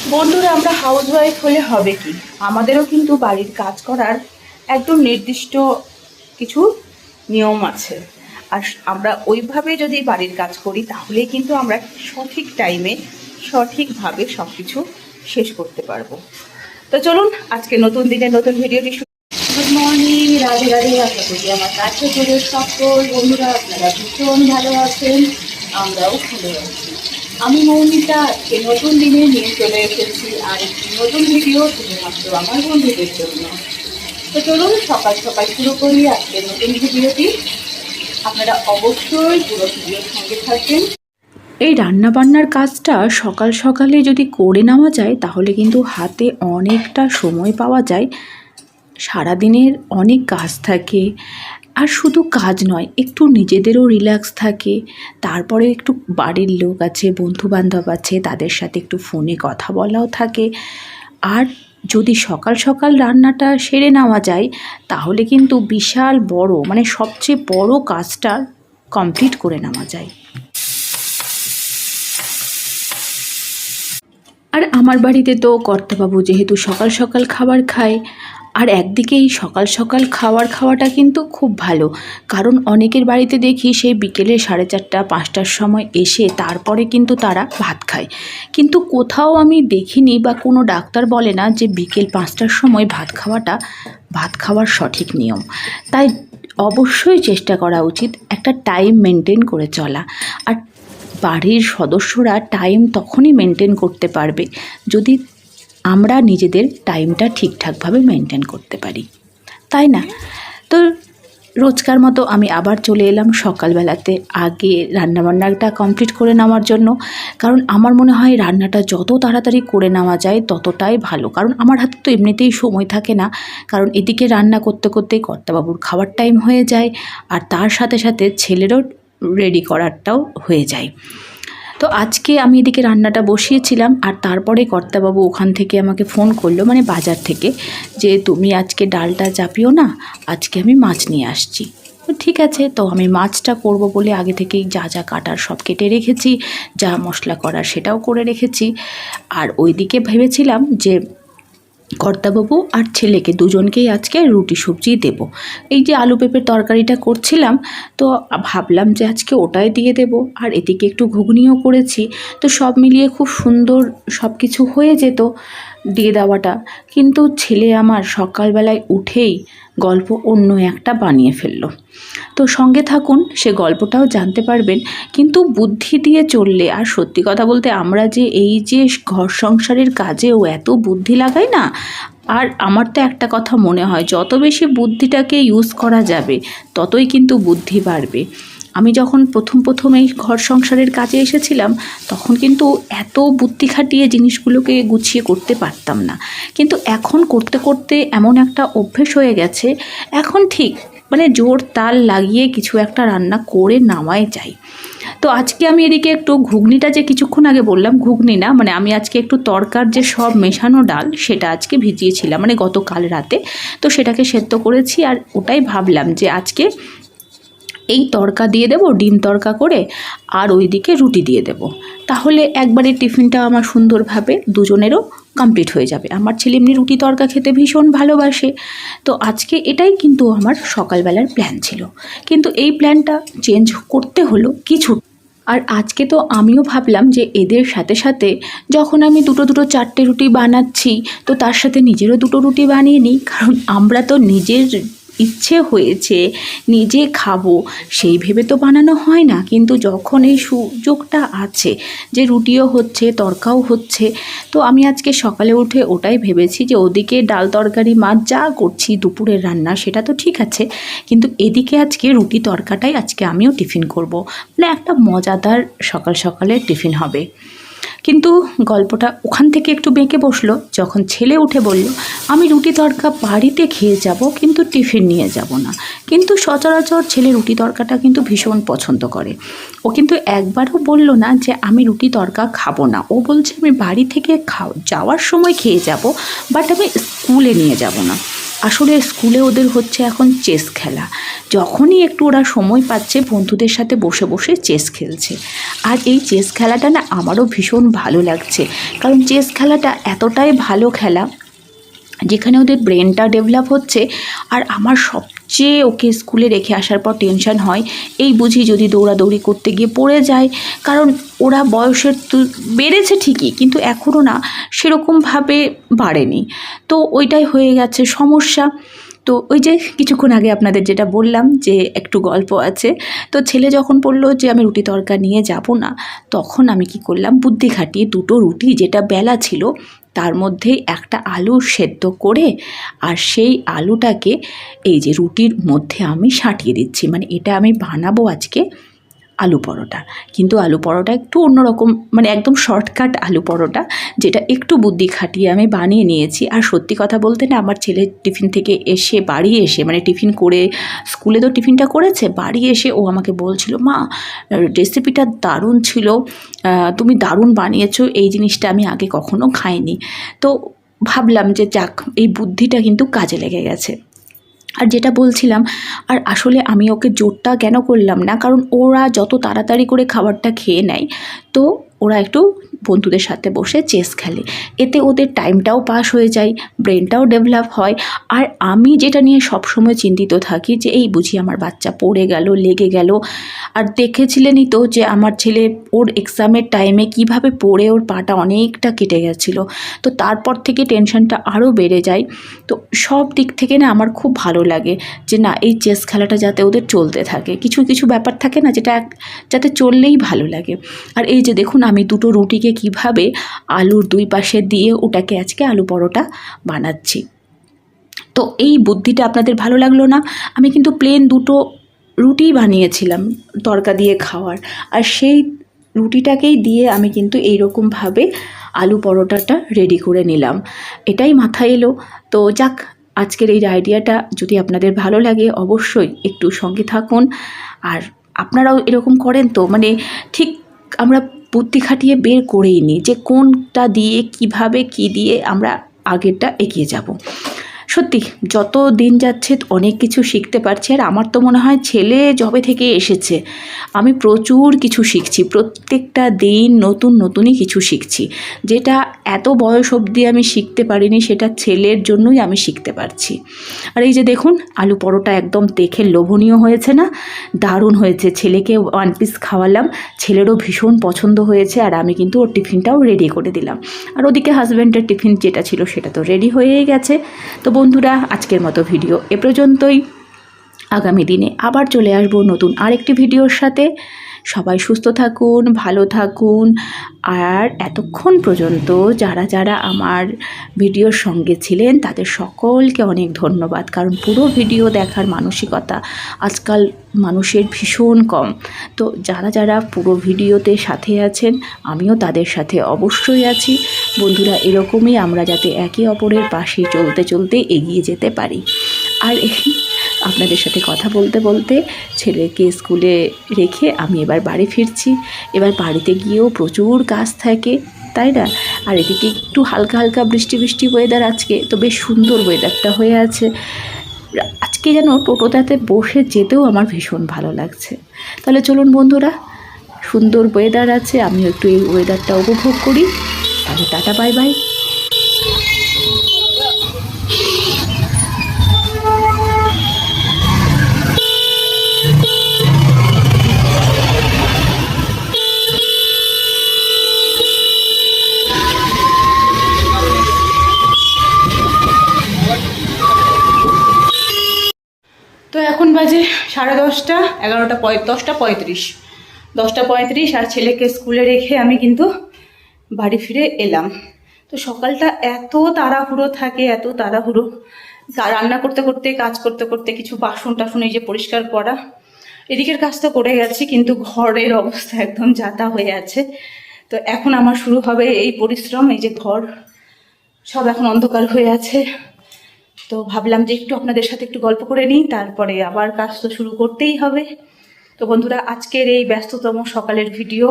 বন্ধুরা, আমরা হাউসওয়াইফ হলে হবে কি, আমাদেরও কিন্তু বাড়ির কাজ করার একদম নির্দিষ্ট কিছু নিয়ম আছে। আর আমরা ওইভাবে যদি বাড়ির কাজ করি তাহলে কিন্তু আমরা সঠিক টাইমে সঠিকভাবে সব কিছু শেষ করতে পারবো। তো চলুন আজকে নতুন দিনে নতুন ভিডিওটি গুড মর্নিং, রাধে রাধে। আশা করি আমার কাছে চলে সকল বন্ধুরা আপনারা ভীষণ ভালো আছেন, আমরাও ভালো আছি। আমি মৌমিতা আজকে নতুন দিনে নিয়ে চলে এসেছি আর একটি নতুন ভিডিও শুধুমাত্র আমার বন্ধুদের জন্য। তো চলুন সকাল সকাল শুরু করি আজকে নতুন ভিডিওটি। আপনারা অবশ্যই পুরো ভিডিওর সঙ্গে থাকবেন। এই রান্নাবান্নার কাজটা সকাল সকালে যদি করে নেওয়া যায় তাহলে কিন্তু হাতে অনেকটা সময় পাওয়া যায়। সারাদিনের অনেক কাজ থাকে, আর শুধু কাজ নয়, একটু নিজেদেরও রিল্যাক্স থাকে। তারপরে একটু বাড়ির লোক আছে, বন্ধুবান্ধব আছে, তাদের সাথে একটু ফোনে কথা বলাও থাকে। আর যদি সকাল সকাল রান্নাটা সেরে নেওয়া যায় তাহলে কিন্তু বিশাল বড়, মানে সবচেয়ে বড় কাজটা কমপ্লিট করে নেওয়া যায়। আর আমার বাড়িতে তো কর্তাবাবু যেহেতু সকাল সকাল খাবার খায়, আর একদিকে এই সকাল সকাল খাওয়াটা কিন্তু খুব ভালো, কারণ অনেকের বাড়িতে দেখি সেই বিকেলে 4:30 5টার সময় এসে তারপরে কিন্তু তারা ভাত খায়। কিন্তু কোথাও আমি দেখিনি বা কোনো ডাক্তার বলে না যে বিকেল 5টার সময় ভাত খাওয়ার সঠিক নিয়ম। তাই অবশ্যই চেষ্টা করা উচিত একটা টাইম মেনটেন করে চলা। আর বাড়ির সদস্যরা টাইম তখনই মেনটেন করতে পারবে যদি আমরা নিজেদের টাইমটা ঠিকঠাকভাবে মেনটেন করতে পারি, তাই না? তো রোজকার মতো আমি আবার চলে এলাম সকালবেলাতে আগে রান্নাবান্নাটা কমপ্লিট করে নেওয়ার জন্য। কারণ আমার মনে হয় রান্নাটা যত তাড়াতাড়ি করে নেওয়া যায় ততটাই ভালো, কারণ আমার হাতে তো এমনিতেই সময় থাকে না। কারণ এদিকে রান্না করতে করতেই কর্তাবাবুর খাওয়ার টাইম হয়ে যায়, আর তার সাথে সাথে ছেলেরও রেডি করারটাও হয়ে যায়। তো আজকে আমি এদিকে রান্নাটা বসিয়েছিলাম, আর তারপরে কর্তাবাবু ওখান থেকে আমাকে ফোন করলো, মানে বাজার থেকে, যে তুমি আজকে ডালটা চাপিও না, আজকে আমি মাছ নিয়ে আসছি। তো ঠিক আছে, তো আমি মাছটা করব বলে আগে থেকেই যা যা কাটার সব কেটে রেখেছি, যা মশলা করার সেটাও করে রেখেছি। আর ওইদিকে ভেবেছিলাম যে কর্তাবাবু আর ছেলেকে দুজনকেই আজকে রুটি সবজি দেব। এই যে আলু পেঁপের তরকারিটা করছিলাম, তো ভাবলাম যে আজকে ওটাই দিয়ে দেব। আর এদিকে একটু ঘুগনিও করেছি, তো সব মিলিয়ে খুব সুন্দর সব কিছু হয়ে যেত দিয়ে দেওয়াটা। কিন্তু ছেলে আমার সকালবেলায় উঠেই গল্প অন্য একটা বানিয়ে ফেললো। তো সঙ্গে থাকুন, সে গল্পটাও জানতে পারবেন। কিন্তু বুদ্ধি দিয়ে চললে, আর সত্যি কথা বলতে আমরা যে এই যে ঘর সংসারের কাজেও এত বুদ্ধি লাগাই না, আর আমার তো একটা কথা মনে হয়, যত বেশি বুদ্ধিটাকে ইউজ করা যাবে ততই কিন্তু বুদ্ধি বাড়বে। আমি যখন প্রথম এই ঘর সংসারের কাজে এসেছিলাম তখন কিন্তু এত বুদ্ধি খাটিয়ে জিনিসগুলোকে গুছিয়ে করতে পারতাম না, কিন্তু এখন করতে করতে এমন একটা অভ্যেস হয়ে গেছে, এখন ঠিক মানে জোর তাল লাগিয়ে কিছু একটা রান্না করে নামাই যায়। তো আজকে আমি এদিকে একটু ঘুগনিটা, যে কিছুক্ষণ আগে বললাম ঘুগনি না, মানে আমি আজকে একটু তরকার যে সব মেশানো ডাল সেটা আজকে ভিজিয়েছিলাম, মানে গতকাল রাতে। তো সেটাকে সেদ্ধ করেছি, আর ওটাই ভাবলাম যে আজকে এই তড়কা দিয়ে দেব, ডিম তড়কা করে, আর ওইদিকে রুটি দিয়ে দেব। তাহলে একবারে টিফিনটা আমার সুন্দরভাবে দুজনেরও কমপ্লিট হয়ে যাবে। আমার ছেলে এমনি রুটি তড়কা খেতে ভীষণ ভালোবাসে। তো আজকে এটাই কিন্তু আমার সকালবেলার প্ল্যান ছিল, কিন্তু এই প্ল্যানটা চেঞ্জ করতে হলো কিছু। আর আজকে তো আমিও ভাবলাম যে এদের সাথে সাথে যখন আমি দুটো 4টে রুটি বানাচ্ছি, তো তার সাথে নিজেরও 2টো রুটি বানিয়ে নিই, কারণ আমরা তো নিজের ইচ্ছে হয়েছে নিজে খাবো সেই ভেবে তো বানানো হয় না। কিন্তু যখন এই সুযোগটা আছে যে রুটিও হচ্ছে তড়কাও হচ্ছে, তো আমি আজকে সকালে উঠে ওটাই ভেবেছি যে ওদিকে ডাল তরকারি মাছ যা করছি দুপুরের রান্না সেটা তো ঠিক আছে, কিন্তু এদিকে আজকে রুটি তড়কাটাই আজকে আমিও টিফিন করব, মানে একটা মজাদার সকাল সকালের টিফিন হবে। কিন্তু গল্পটা ওখান থেকে একটু বেঁকে বসলো যখন ছেলে উঠে বলল, আমি রুটি তড়কা বাড়িতে খেয়ে যাব কিন্তু টিফিন নিয়ে যাব না। কিন্তু সচরাচর ছেলে রুটি তড়কাটা কিন্তু ভীষণ পছন্দ করে। ও কিন্তু একবারও বলল না যে আমি রুটি তড়কা খাবো না, ও বলছে আমি বাড়ি থেকে যাওয়ার সময় খেয়ে যাব, বাট আমি স্কুলে নিয়ে যাব না। আসলে স্কুলে ওদের হচ্ছে এখন চেস খেলা। যখনই একটু ওরা সময় পাচ্ছে বন্ধুদের সাথে বসে বসে চেস খেলছে। আর এই চেস খেলাটা না আমারও ভীষণ ভালো লাগছে, কারণ চেস খেলাটা এতটাই ভালো খেলা যেখানে ওদের ব্রেনটা ডেভেলপ হচ্ছে। আর আমার সবচেয়ে ওকে স্কুলে রেখে আসার পর টেনশন হয় এই বুঝি যদি দৌড়াদৌড়ি করতে গিয়ে পড়ে যায়, কারণ ওরা বয়সের বেড়েছে ঠিকই কিন্তু এখনও না সেরকমভাবে বাড়েনি। তো ওইটাই হয়ে গেছে সমস্যা। তো ওই যে কিছুক্ষণ আগে আপনাদের যেটা বললাম যে একটু গল্প আছে, তো ছেলে যখন বললো যে আমি রুটি তড়কা নিয়ে যাব না, তখন আমি কি করলাম বুদ্ধি খাটিয়ে দুটো রুটি যেটা বেলা ছিল তার মধ্যে একটা আলু সেদ্ধ করে আর সেই আলুটাকে এই যে রুটির মধ্যে আমি সাঁটিয়ে দিচ্ছি, মানে এটা আমি বানাবো আজকে আলু পরোটা। কিন্তু আলু পরোটা একটু অন্যরকম, মানে একদম শর্টকাট আলু পরোটা, যেটা একটু বুদ্ধি খাটিয়ে আমি বানিয়ে নিয়েছি। আর সত্যি কথা বলতে না আমার ছেলে টিফিন থেকে এসে বাড়ি এসে, মানে টিফিন করে স্কুলে তো টিফিনটা করেছে, বাড়ি এসে ও আমাকে বলছিল মা রেসিপিটা দারুণ ছিল, তুমি দারুণ বানিয়েছো, এই জিনিসটা আমি আগে কখনো খাইনি। তো ভাবলাম যে যাক এই বুদ্ধিটা কিন্তু কাজে লেগে গেছে। আর যেটা বলছিলাম, আর আসলে আমি ওকে জোরটা কেন করলাম না, কারণ ওরা যত তাড়াতাড়ি করে খাবারটা খেয়ে নেয় তো ওরা একটু বন্ধুদের সাথে বসে চেস খেলে, এতে ওদের টাইমটাও পাস হয়ে যায়, ব্রেনটাও ডেভেলপ হয়। আর আমি যেটা নিয়ে সবসময় চিন্তিত থাকি যে এই বুঝি আমার বাচ্চা পড়ে গেল, লেগে গেল। আর দেখেছিলেনই তো যে আমার ছেলে ওর এক্সামের টাইমে কিভাবে পড়ে ওর পাটা অনেকটা কেটে গেছিলো। তো তারপর থেকে টেনশনটা আরও বেড়ে যায়। তো সব দিক থেকে না আমার খুব ভালো লাগে যে না এই চেস খেলাটা যাতে ওদের চলতে থাকে, কিছু কিছু ব্যাপার থাকে না যেটা যাতে চললেই ভালো লাগে। আর এই যে দেখুন আমি দুটো রুটিকে কিভাবে আলুর দুই পাশে দিয়ে ওটাকে আজকে আলু পরোটা বানাচ্ছি। তো এই বুদ্ধিটা আপনাদের ভালো লাগলো না? আমি কিন্তু প্লেন দুটো রুটি বানিয়েছিলাম তড়কা দিয়ে খাওয়ার, আর সেই রুটিটাকেই দিয়ে আমি কিন্তু এইরকমভাবে আলু পরোটাটা রেডি করে নিলাম। এটাই মাথায় এলো। তো যাক, আজকের এই আইডিয়াটা যদি আপনাদের ভালো লাগে অবশ্যই একটু সঙ্গে থাকুন। আর আপনারাও এরকম করেন তো, মানে ঠিক আমরা বুদ্ধি খাটিয়ে বের করেই নিই যে কোনটা দিয়ে কিভাবে কি দিয়ে আমরা আগেরটা এগিয়ে যাব। সত্যি যত দিন যাচ্ছে অনেক কিছু শিখতে পারছি। আর আমার তো মনে হয় ছেলে যবে থেকে এসেছে আমি প্রচুর কিছু শিখছি, প্রত্যেকটা দিন নতুন নতুনই কিছু শিখছি, যেটা এত বয়স অবধি আমি শিখতে পারিনি সেটা ছেলের জন্যই আমি শিখতে পারছি। আর এই যে দেখুন আলু পরোটা একদম দেখে লোভনীয় হয়েছে না? দারুণ হয়েছে। ছেলেকে 1 পিস খাওয়ালাম, ছেলেরও ভীষণ পছন্দ হয়েছে। আর আমি কিন্তু ওর টিফিনটাও রেডি করে দিলাম। আর ওদিকে হাজব্যান্ডের টিফিন যেটা ছিল সেটা তো রেডি হয়েই গেছে। তো বন্ধুরা আজকের মতো ভিডিও এ পর্যন্তই। আগামী দিনে আবার চলে আসবো নতুন আরেকটি ভিডিওর সাথে। সবাই সুস্থ থাকুন, ভালো থাকুন। আর এতক্ষণ পর্যন্ত যারা যারা আমার ভিডিওর সঙ্গে ছিলেন তাদের সকলকে অনেক ধন্যবাদ, কারণ পুরো ভিডিও দেখার মানসিকতা আজকাল মানুষের ভীষণ কম। তো যারা যারা পুরো ভিডিওতে সাথে আছেন আমিও তাদের সাথে অবশ্যই আছি। বন্ধুরা এরকমই আমরা যাতে একে অপরের পাশে চলতে চলতে এগিয়ে যেতে পারি। আর আপনাদের সাথে কথা বলতে বলতে ছেলেকে স্কুলে রেখে আমি এবার বাড়ি ফিরছি। এবার বাড়িতে গিয়েও প্রচুর কাজ থাকে, তাই না? আর এদিকে একটু হালকা হালকা বৃষ্টি বৃষ্টি ওয়েদার, আজকে তো বেশ সুন্দর ওয়েদারটা হয়ে আছে। আজকে যেন টোটোটাতে বসে যেতেও আমার ভীষণ ভালো লাগছে। তাহলে চলুন বন্ধুরা, সুন্দর ওয়েদার আছে, আমিও একটু এই ওয়েদারটা উপভোগ করি। তাহলে টাটা, বাই বাই। তো এখন বাজে 10:30, 10:35, 10:35। আর ছেলেকে স্কুলে রেখে আমি কিন্তু বাড়ি ফিরে এলাম। তো সকালটা এত তাড়াহুড়ো থাকে, এত তাড়াহুড়ো, রান্না করতে করতে কাজ করতে করতে কিছু বাসন টাসন এই যে পরিষ্কার করা, এদিকের কাজ তো করে গেছি, কিন্তু ঘরের অবস্থা একদম যাতা হয়ে আছে। তো এখন আমার শুরু হবে এই পরিশ্রম। এই যে ঘর সব এখন অন্ধকার হয়ে আছে, তো ভাবলাম যে একটু আপনাদের সাথে একটু গল্প করে নিই, তারপরে আবার কাজ তো শুরু করতেই হবে। তো বন্ধুরা আজকের এই ব্যস্ততম সকালের ভিডিও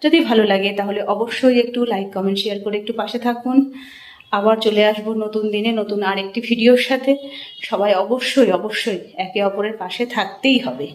যদি ভালো লাগে তাহলে অবশ্যই একটু লাইক কমেন্ট শেয়ার করে একটু পাশে থাকুন। আবার চলে আসবো নতুন দিনে নতুন আরেকটি ভিডিওর সাথে। সবাই অবশ্যই অবশ্যই একে অপরের পাশে থাকতেই হবে।